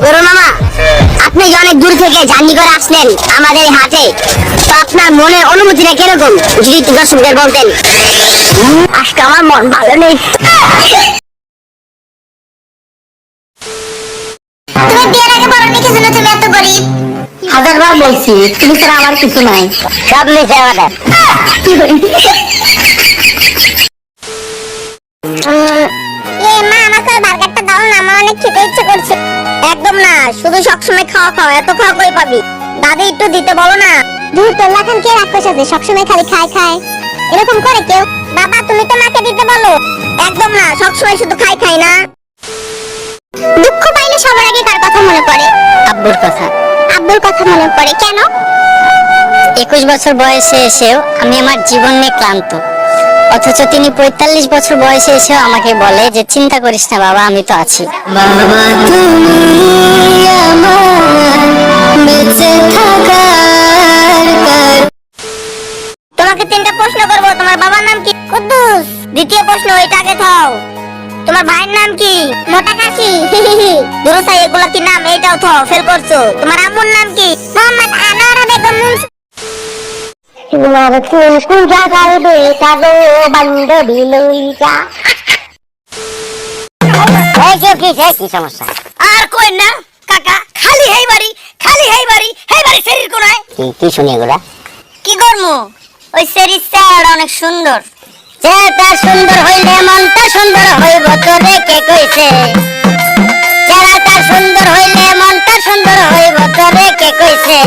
বড় মামা, আপনি যে অনেক দূর থেকে জার্নি করে আসলেন আমাদের এই হাটে, তো আপনার মনের অনুভূতিটা কিরকম যদি একটু দর্শকদের বলতেন। আজকে আমার মন ভালো নেই। তুমি বিয়ের আগে বলনি কি জন্য তুমি এত গরিব? হাজারবার বলছি তুমি ছাড়া আমার কিছু নাই, সব নিচে আমাদের। কি করি মা, আমাকে বার্গারটা দাও না, আমার অনেক খেতে ইচ্ছে করছে। একদম না, শুধু সবসময় খাওয়া খাও, এত খাওয়া কই পাবি? দাদি একটু দিতে বলো না। দূর তোল্লা খান কে রাক্ষস আছে সবসময় খালি খায় খায়, এরকম করে কেউ? বাবা তুমি তো মাকে দিতে বলো। একদম না, সবসময় শুধু খাই খাই না। দুঃখ পাইলে সবার আগে কার কথা মনে পড়ে? আব্বুর কথা। আব্বুর কথা মনে পড়ে কেন? 21 বছর বয়সে এসেও আমি আমার জীবন নিয়ে ক্লান্ত, অথচ তিনি 45 বছর বয়সে এসেও আমাকে বলে যে চিন্তা করিস না বাবা, আমি তো আছি। বাবা তুমি আমার বেঁচে থাকার। তোমাকে 3টা প্রশ্ন করব। তোমার বাবার নাম কি? কুদ্দুস। দ্বিতীয় প্রশ্ন, এটাকে থাও। তোমার ভাইয়ের নাম কি? মোটা কাশি। দুরুসাই, এগুলা কি নাম? এইটাও থাও, ফেল করছো। তোমার আম্মুর নাম কি? মোহাম্মদ আনোয়ারা বেগম। তোমার কোন জায়গায় বেটা গো বান্ধবী লইয়া। কি সমস্যা? আর কই না কাকা, খালি হেই বাড়ি, খালি হেই বাড়ি, হেই বাড়ি শরীর কোনায়। কি শুনি এগুলা? কি করমু? ওই শরীর স্যার অনেক সুন্দর। চেহারাটা সুন্দর হইলে মনটা সুন্দর হইব, তোরে কে কইছে? চেহারাটা সুন্দর হইলে মনটা সুন্দর হইব, তোরে কে কইছে?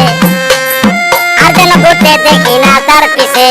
আর যেন ঘুরতে দেখি না তার পিছে।